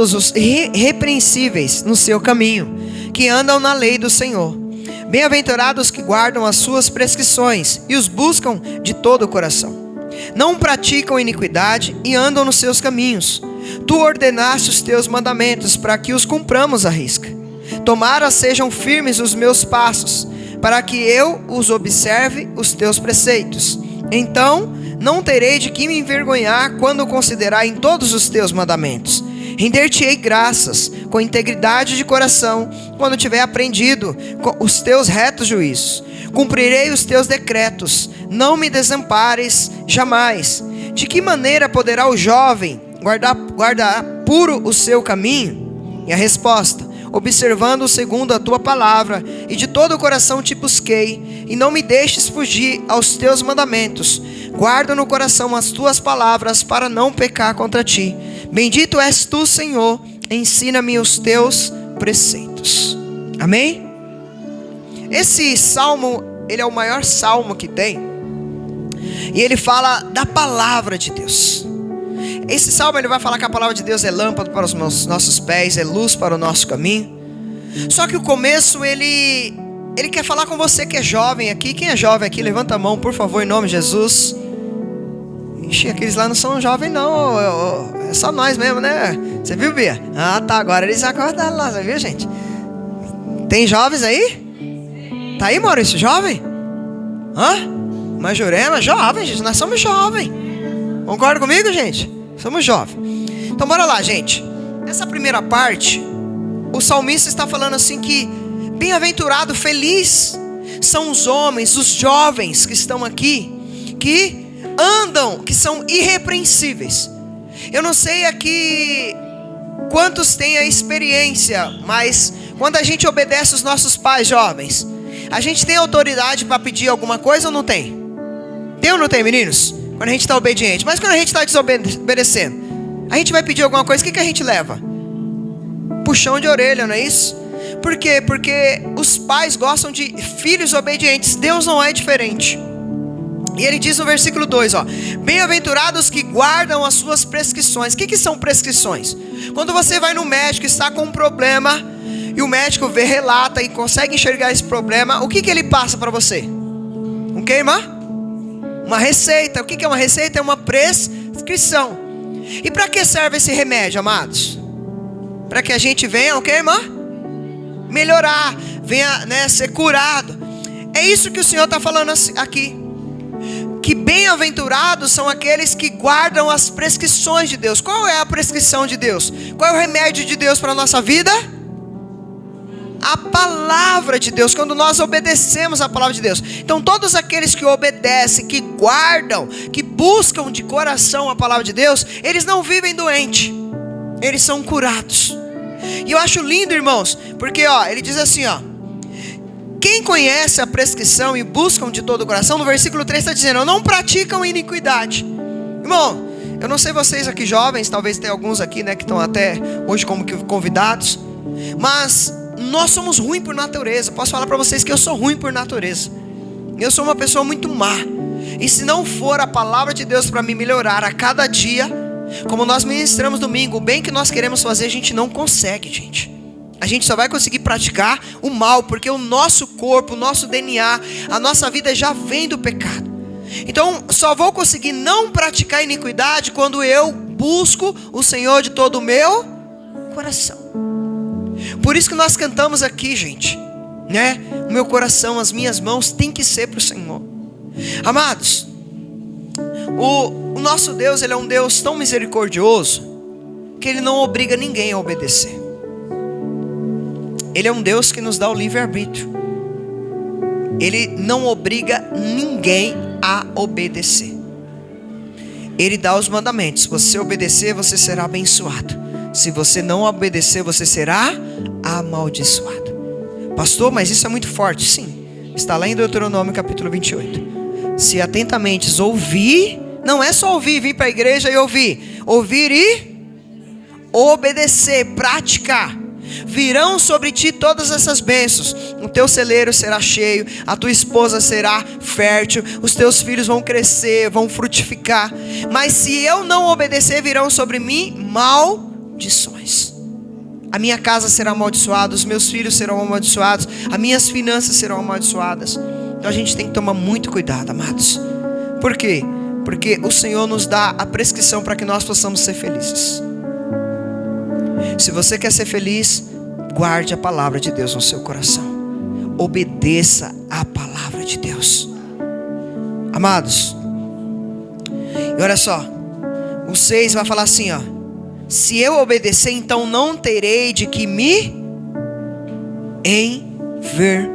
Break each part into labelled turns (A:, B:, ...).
A: os irrepreensíveis no seu caminho, que andam na lei do Senhor. Bem-aventurados que guardam as suas prescrições e os buscam de todo o coração. Não praticam iniquidade e andam nos seus caminhos. Tu ordenaste os teus mandamentos para que os cumpramos à risca. Tomara sejam firmes os meus passos, para que eu os observe os teus preceitos. Então não terei de que me envergonhar quando considerar em todos os teus mandamentos. Render-te-ei graças com integridade de coração, quando tiver aprendido os teus retos juízos. Cumprirei os teus decretos, não me desampares jamais. De que maneira poderá o jovem guardar puro o seu caminho? E a resposta: observando segundo a tua palavra, e de todo o coração te busquei, e não me deixes fugir aos teus mandamentos. Guardo no coração as tuas palavras, para não pecar contra ti. Bendito és tu, Senhor, ensina-me os teus preceitos. Amém? Esse salmo, ele é o maior salmo que tem, e ele fala da palavra de Deus. Esse salmo, ele vai falar que a palavra de Deus é lâmpada para os nossos pés, é luz para o nosso caminho. Só que o começo, ele quer falar com você que é jovem aqui. Quem é jovem aqui, levanta a mão, por favor, em nome de Jesus. Ixi, aqueles lá não são jovens não, é só nós mesmo, né? Você viu, Bia? Ah, tá, agora eles acordaram lá, você viu, gente? Tem jovens aí? Tá aí, Maurício, jovem? Hã? Majorema, jovem, gente, nós somos jovens. Concorda comigo, gente? Somos jovens. Então bora lá, gente. Nessa primeira parte, o salmista está falando assim que bem-aventurado, feliz são os homens, os jovens que estão aqui, que andam, que são irrepreensíveis. Eu não sei aqui quantos têm a experiência, mas quando a gente obedece os nossos pais, jovens, a gente tem autoridade para pedir alguma coisa ou não tem? Tem ou não tem, meninos? Quando a gente está obediente. Mas quando a gente está desobedecendo, a gente vai pedir alguma coisa, o que a gente leva? Puxão de orelha, não é isso? Por quê? Porque os pais gostam de filhos obedientes. Deus não é diferente. E ele diz no versículo 2, ó: bem-aventurados que guardam as suas prescrições. O que são prescrições? Quando você vai no médico, está com um problema, e o médico relata e consegue enxergar esse problema, o que ele passa para você? Um que, irmã? Uma receita. O que é uma receita? É uma prescrição. E para que serve esse remédio, amados? Para que a gente venha, o que, irmã? Melhorar, venha, né, ser curado. É isso que o Senhor está falando aqui. Que bem-aventurados são aqueles que guardam as prescrições de Deus. Qual é a prescrição de Deus? Qual é o remédio de Deus para a nossa vida? A palavra de Deus, quando nós obedecemos a palavra de Deus. Então todos aqueles que obedecem, que guardam, que buscam de coração a palavra de Deus, eles não vivem doentes, eles são curados. E eu acho lindo, irmãos, porque ele diz assim, quem conhece a prescrição e buscam de todo o coração, no versículo 3 está dizendo, não praticam iniquidade. Irmão, eu não sei vocês aqui jovens, talvez tenha alguns aqui, né, que estão até hoje como convidados, mas nós somos ruins por natureza. Posso falar para vocês que eu sou ruim por natureza. Eu sou uma pessoa muito má. E se não for a palavra de Deus para me melhorar a cada dia, como nós ministramos domingo, o bem que nós queremos fazer, a gente não consegue, gente. A gente só vai conseguir praticar o mal, porque o nosso corpo, o nosso DNA, a nossa vida já vem do pecado. Então só vou conseguir não praticar iniquidade quando eu busco o Senhor de todo o meu coração. Por isso que nós cantamos aqui, gente, né? O meu coração, as minhas mãos tem que ser para o Senhor. Amados, o nosso Deus, ele é um Deus tão misericordioso que ele não obriga ninguém a obedecer. Ele é um Deus que nos dá o livre-arbítrio. Ele não obriga ninguém a obedecer. Ele dá os mandamentos. Se você obedecer, você será abençoado. Se você não obedecer, você será amaldiçoado. Pastor, mas isso é muito forte. Sim, está lá em Deuteronômio capítulo 28. Se atentamente ouvir, não é só ouvir, vir para a igreja e ouvir. Ouvir e obedecer, praticar. Virão sobre ti todas essas bênçãos. O teu celeiro será cheio, a tua esposa será fértil, os teus filhos vão crescer, vão frutificar. Mas se eu não obedecer, virão sobre mim maldições. maldições. A minha casa será amaldiçoada, os meus filhos serão amaldiçoados, as minhas finanças serão amaldiçoadas. Então a gente tem que tomar muito cuidado, amados. Por quê? Porque o Senhor nos dá a prescrição para que nós possamos ser felizes. Se você quer ser feliz, guarde a palavra de Deus no seu coração. Obedeça a palavra de Deus. Amados, e olha só, o 6 vai falar assim, ó: se eu obedecer, então não terei de que me envergonhar.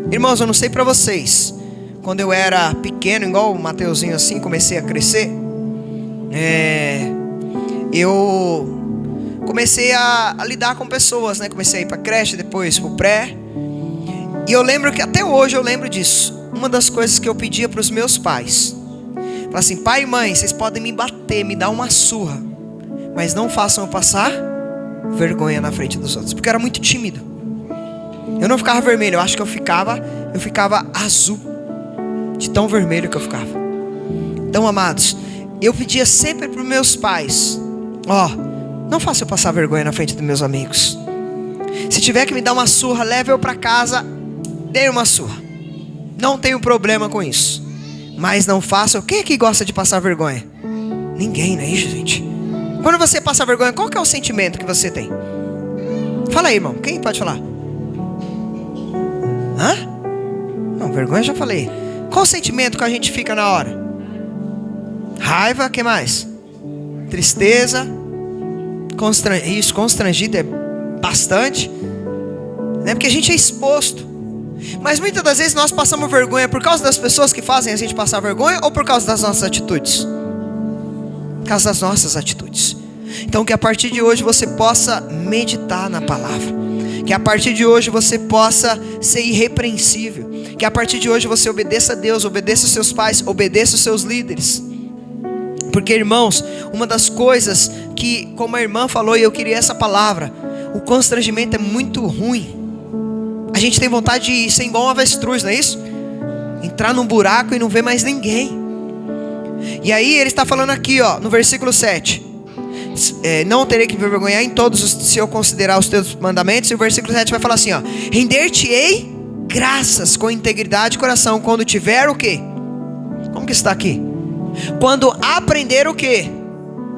A: Irmãos, eu não sei para vocês, quando eu era pequeno, igual o Mateuzinho assim, comecei a crescer, eu comecei a lidar com pessoas, né? Comecei a ir para creche, depois para o pré. E eu lembro que até hoje eu lembro disso. Uma das coisas que eu pedia para os meus pais, falava assim: pai e mãe, vocês podem me bater, me dar uma surra, mas não façam eu passar vergonha na frente dos outros. Porque eu era muito tímido. Eu não ficava vermelho, eu acho que eu ficava azul, de tão vermelho que eu ficava. Então, amados, eu pedia sempre para os meus pais: não faça eu passar vergonha na frente dos meus amigos. Se tiver que me dar uma surra, leve eu para casa, dê uma surra. Não tenho problema com isso. Mas não faça. Quem aqui gosta de passar vergonha? Ninguém, não é isso, gente? Quando você passa vergonha, qual que é o sentimento que você tem? Fala aí, irmão. Quem pode falar? Não, vergonha já falei. Qual o sentimento que a gente fica na hora? Raiva, o que mais? Tristeza. Constrangido é bastante, né? Porque a gente é exposto. Mas muitas das vezes nós passamos vergonha por causa das pessoas que fazem a gente passar vergonha, ou por causa das nossas atitudes? Por causa das nossas atitudes. Então que a partir de hoje você possa meditar na palavra, que a partir de hoje você possa ser irrepreensível, que a partir de hoje você obedeça a Deus, obedeça os seus pais, obedeça os seus líderes. Porque, irmãos, uma das coisas que, como a irmã falou, e eu queria essa palavra, o constrangimento é muito ruim. A gente tem vontade de ser igual um avestruz, não é isso? Entrar num buraco e não ver mais ninguém. E aí ele está falando aqui, no versículo 7. Não terei que me envergonhar em todos se eu considerar os teus mandamentos. E o versículo 7 vai falar assim, render-te-ei graças com integridade de coração, quando tiver o quê? Como que está aqui? Quando aprender o quê?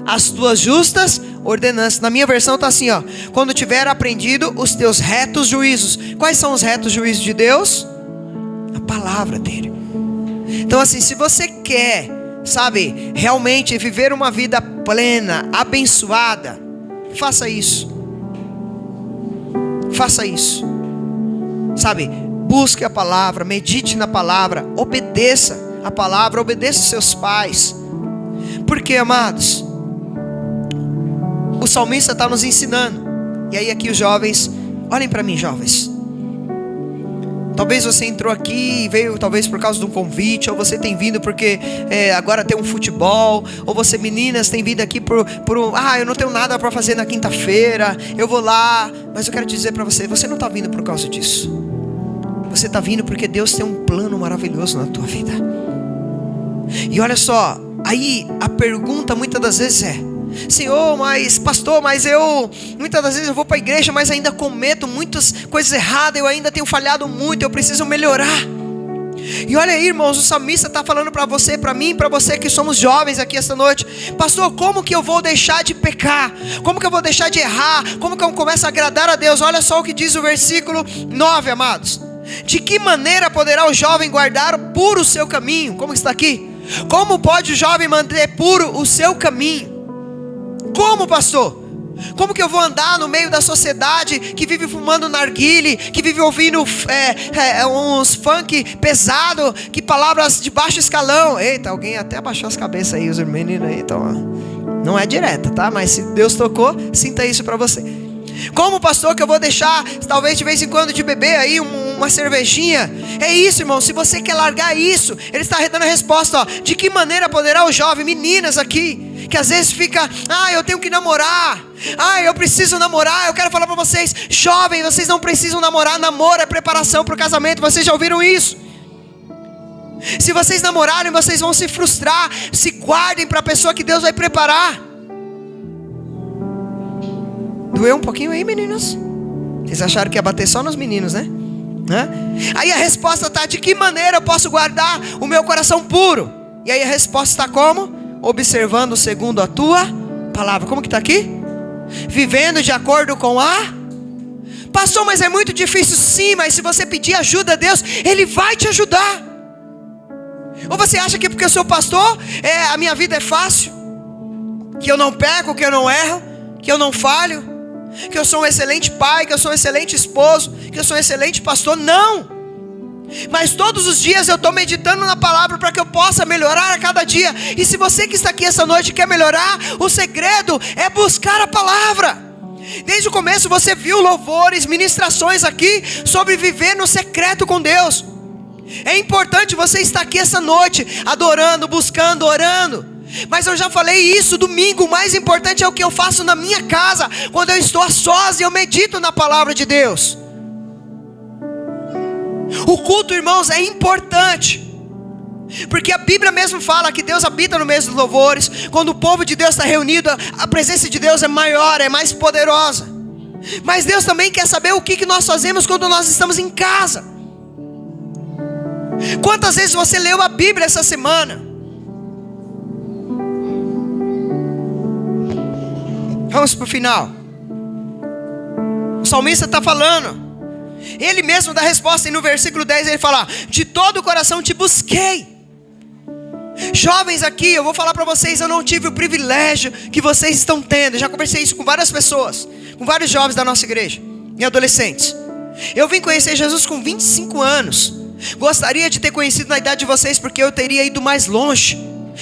A: As tuas justas ordenanças. Na minha versão está assim, quando tiver aprendido os teus retos juízos. Quais são os retos juízos de Deus? A palavra dele. Então assim, se você quer, sabe, realmente viver uma vida plena, abençoada, faça isso. Faça isso. Sabe, busque a palavra, medite na palavra, obedeça a palavra, obedeça os seus pais. Porque, amados, o salmista está nos ensinando. E aí aqui os jovens, olhem para mim, jovens. Talvez você entrou aqui e veio talvez por causa de um convite, ou você tem vindo porque agora tem um futebol, ou você, meninas, tem vindo aqui por eu não tenho nada para fazer na quinta-feira, eu vou lá. Mas eu quero dizer para você, você não está vindo por causa disso. Você está vindo porque Deus tem um plano maravilhoso na tua vida. E olha só, aí a pergunta muitas das vezes é: Senhor, mas pastor, muitas das vezes eu vou para a igreja, mas ainda cometo muitas coisas erradas, eu ainda tenho falhado muito, eu preciso melhorar. E olha aí, irmãos, o salmista está falando para você, para mim, para você que somos jovens aqui esta noite: pastor, como que eu vou deixar de pecar? Como que eu vou deixar de errar? Como que eu começo a agradar a Deus? Olha só o que diz o versículo 9, amados. De que maneira poderá o jovem guardar puro o seu caminho? Como está aqui? Como pode o jovem manter puro o seu caminho? Como, pastor? Como que eu vou andar no meio da sociedade que vive fumando narguile, que vive ouvindo uns funk pesado, que palavras de baixo escalão? Eita, alguém até abaixou as cabeças aí, os meninos aí, então, não é direta, tá? Mas se Deus tocou, sinta isso para você. Como, pastor, que eu vou deixar, talvez de vez em quando, de beber aí uma cervejinha? É isso, irmão, se você quer largar isso, ele está dando a resposta, de que maneira poderá o jovem, meninas aqui, que às vezes fica, eu tenho que namorar, eu preciso namorar. Eu quero falar para vocês, jovens, vocês não precisam namorar. Namoro é preparação para o casamento, vocês já ouviram isso? Se vocês namorarem, vocês vão se frustrar. Se guardem para a pessoa que Deus vai preparar. Doeu um pouquinho aí, meninos? Vocês acharam que ia bater só nos meninos, né? Aí a resposta está: de que maneira eu posso guardar o meu coração puro? E aí a resposta está como? Observando segundo a tua palavra. Como que está aqui? Vivendo de acordo com a... Pastor, mas é muito difícil. Sim, mas se você pedir ajuda a Deus, Ele vai te ajudar. Ou você acha que porque eu sou pastor, a minha vida é fácil? Que eu não peco, que eu não erro, que eu não falho, que eu sou um excelente pai, que eu sou um excelente esposo, que eu sou um excelente pastor? Não. Mas todos os dias eu estou meditando na palavra para que eu possa melhorar a cada dia. E se você que está aqui essa noite quer melhorar, o segredo é buscar a palavra. Desde o começo você viu louvores, ministrações aqui sobre viver no secreto com Deus. É importante você estar aqui essa noite adorando, buscando, orando. Mas eu já falei isso domingo. O mais importante é o que eu faço na minha casa, quando eu estou a sós e eu medito na palavra de Deus. O culto, irmãos, é importante, porque a Bíblia mesmo fala que Deus habita no meio dos louvores. Quando o povo de Deus está reunido, a presença de Deus é maior, é mais poderosa. Mas Deus também quer saber o que nós fazemos quando nós estamos em casa. Quantas vezes você leu a Bíblia essa semana? Vamos para o final. O salmista está falando, ele mesmo dá resposta, e no versículo 10 ele fala: de todo o coração te busquei. Jovens aqui, eu vou falar para vocês, eu não tive o privilégio que vocês estão tendo. Eu já conversei isso com várias pessoas, com vários jovens da nossa igreja e adolescentes. Eu vim conhecer Jesus com 25 anos. Gostaria de ter conhecido na idade de vocês, porque eu teria ido mais longe.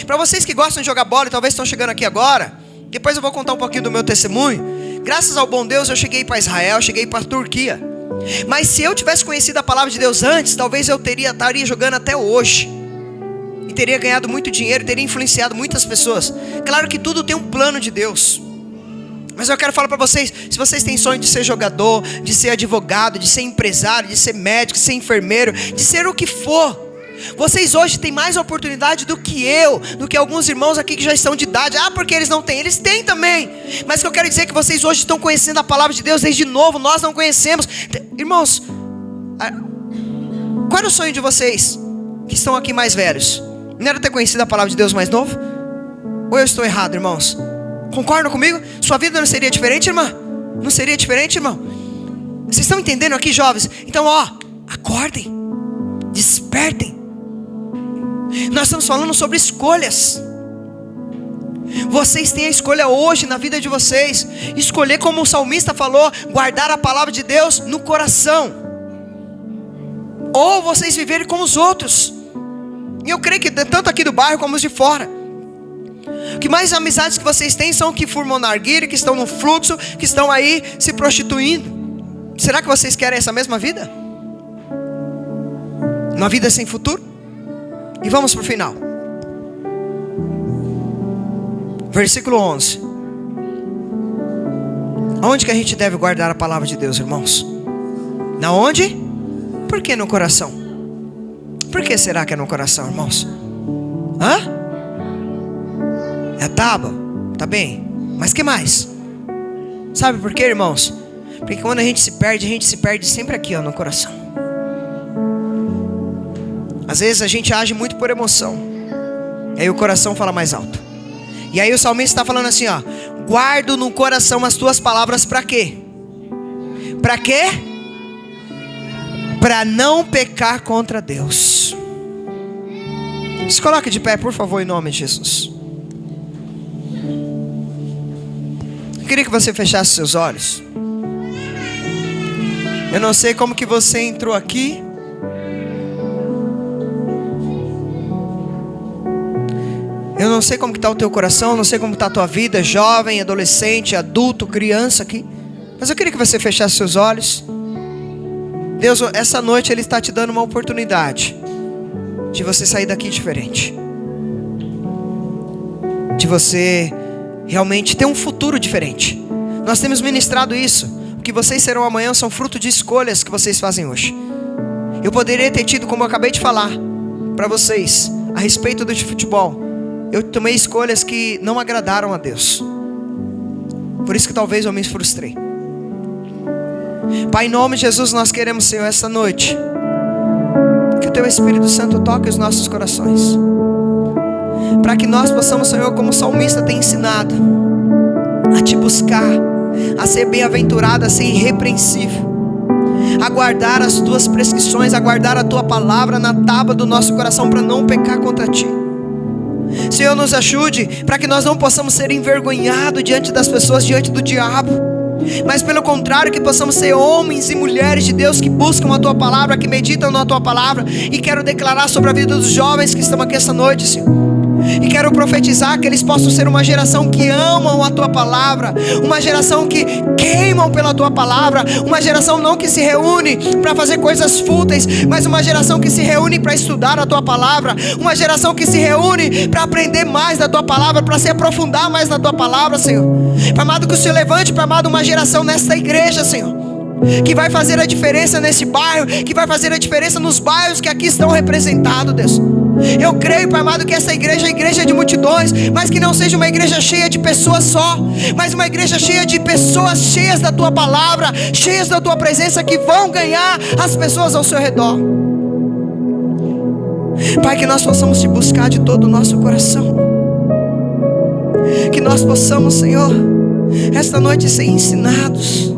A: Para vocês que gostam de jogar bola e talvez estão chegando aqui agora, depois eu vou contar um pouquinho do meu testemunho. Graças ao bom Deus eu cheguei para Israel, cheguei para a Turquia. Mas se eu tivesse conhecido a palavra de Deus antes, talvez eu estaria jogando até hoje, e teria ganhado muito dinheiro, teria influenciado muitas pessoas. Claro que tudo tem um plano de Deus. Mas eu quero falar para vocês, se vocês têm sonho de ser jogador, de ser advogado, de ser empresário, de ser médico, de ser enfermeiro, de ser o que for, vocês hoje têm mais oportunidade do que eu, do que alguns irmãos aqui que já estão de idade. Porque eles não têm, eles têm também. Mas o que eu quero dizer é que vocês hoje estão conhecendo a palavra de Deus desde novo. Nós não conhecemos. Irmãos, qual era o sonho de vocês que estão aqui mais velhos? Não era ter conhecido a palavra de Deus mais novo? Ou eu estou errado, irmãos? Concordam comigo? Sua vida não seria diferente, irmã? Não seria diferente, irmão? Vocês estão entendendo aqui, jovens? Então, acordem, despertem. Nós estamos falando sobre escolhas. Vocês têm a escolha hoje na vida de vocês. Escolher, como o salmista falou, guardar a palavra de Deus no coração, ou vocês viverem como os outros. E eu creio que tanto aqui do bairro como os de fora, que mais amizades que vocês têm são que fumam narguilha, que estão no fluxo, que estão aí se prostituindo. Será que vocês querem essa mesma vida? Uma vida sem futuro? E vamos para o final. Versículo 11. Aonde que a gente deve guardar a palavra de Deus, irmãos? Na onde? Por que no coração? Por que será que é no coração, irmãos? É a tábua? Tá bem. Mas que mais? Sabe por quê, irmãos? Porque quando a gente se perde sempre aqui, no coração. Às vezes a gente age muito por emoção, e aí o coração fala mais alto. E aí o salmista está falando assim, guardo no coração as tuas palavras para quê? Para quê? Para não pecar contra Deus. Se coloque de pé, por favor, em nome de Jesus. Eu queria que você fechasse seus olhos. Eu não sei como que você entrou aqui. Eu não sei como que está o teu coração, não sei como está a tua vida, jovem, adolescente, adulto, criança aqui. Mas eu queria que você fechasse seus olhos. Deus, essa noite Ele está te dando uma oportunidade de você sair daqui diferente, de você realmente ter um futuro diferente. Nós temos ministrado isso. O que vocês serão amanhã são fruto de escolhas que vocês fazem hoje. Eu poderia ter tido, como eu acabei de falar para vocês, a respeito do futebol. Eu tomei escolhas que não agradaram a Deus. Por isso que talvez eu me frustrei. Pai, em nome de Jesus, nós queremos, Senhor, essa noite, que o Teu Espírito Santo toque os nossos corações, para que nós possamos, Senhor, como o salmista tem ensinado, a Te buscar, a ser bem-aventurado, a ser irrepreensível, a guardar as Tuas prescrições, a guardar a Tua palavra na tábua do nosso coração, para não pecar contra Ti. Senhor, nos ajude para que nós não possamos ser envergonhados diante das pessoas, diante do diabo, mas pelo contrário, que possamos ser homens e mulheres de Deus que buscam a Tua palavra, que meditam na Tua palavra. E quero declarar sobre a vida dos jovens que estão aqui essa noite, Senhor, e quero profetizar que eles possam ser uma geração que amam a Tua palavra, uma geração que queimam pela Tua palavra, uma geração não que se reúne para fazer coisas fúteis, mas uma geração que se reúne para estudar a Tua palavra, uma geração que se reúne para aprender mais da Tua palavra, para se aprofundar mais na Tua palavra, Senhor. Pai amado, que o Senhor levante, Pai amado, uma geração nesta igreja, Senhor, que vai fazer a diferença nesse bairro, que vai fazer a diferença nos bairros que aqui estão representados, Deus. Eu creio, Pai amado, que essa igreja é igreja de multidões, mas que não seja uma igreja cheia de pessoas só, mas uma igreja cheia de pessoas cheias da Tua palavra, cheias da Tua presença, que vão ganhar as pessoas ao seu redor. Pai, que nós possamos Te buscar de todo o nosso coração, que nós possamos, Senhor, esta noite ser ensinados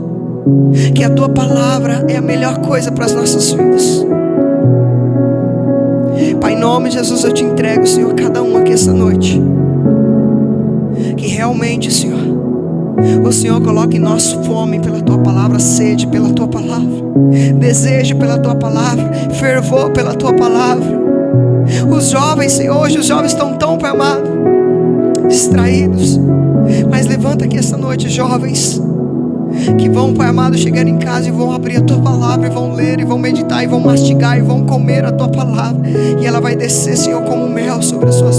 A: que a Tua palavra é a melhor coisa para as nossas vidas. Pai, em nome de Jesus, eu Te entrego, Senhor, cada um aqui essa noite, que realmente, Senhor, o Senhor coloque em nós fome pela Tua palavra, sede pela Tua palavra, desejo pela Tua palavra, fervor pela Tua palavra. Os jovens, Senhor, hoje os jovens estão tão, Pai amado, distraídos, mas levanta aqui essa noite jovens que vão, Pai amado, chegar em casa e vão abrir a Tua palavra, e vão ler, e vão meditar, e vão mastigar, e vão comer a Tua palavra, e ela vai descer, Senhor, como mel sobre as suas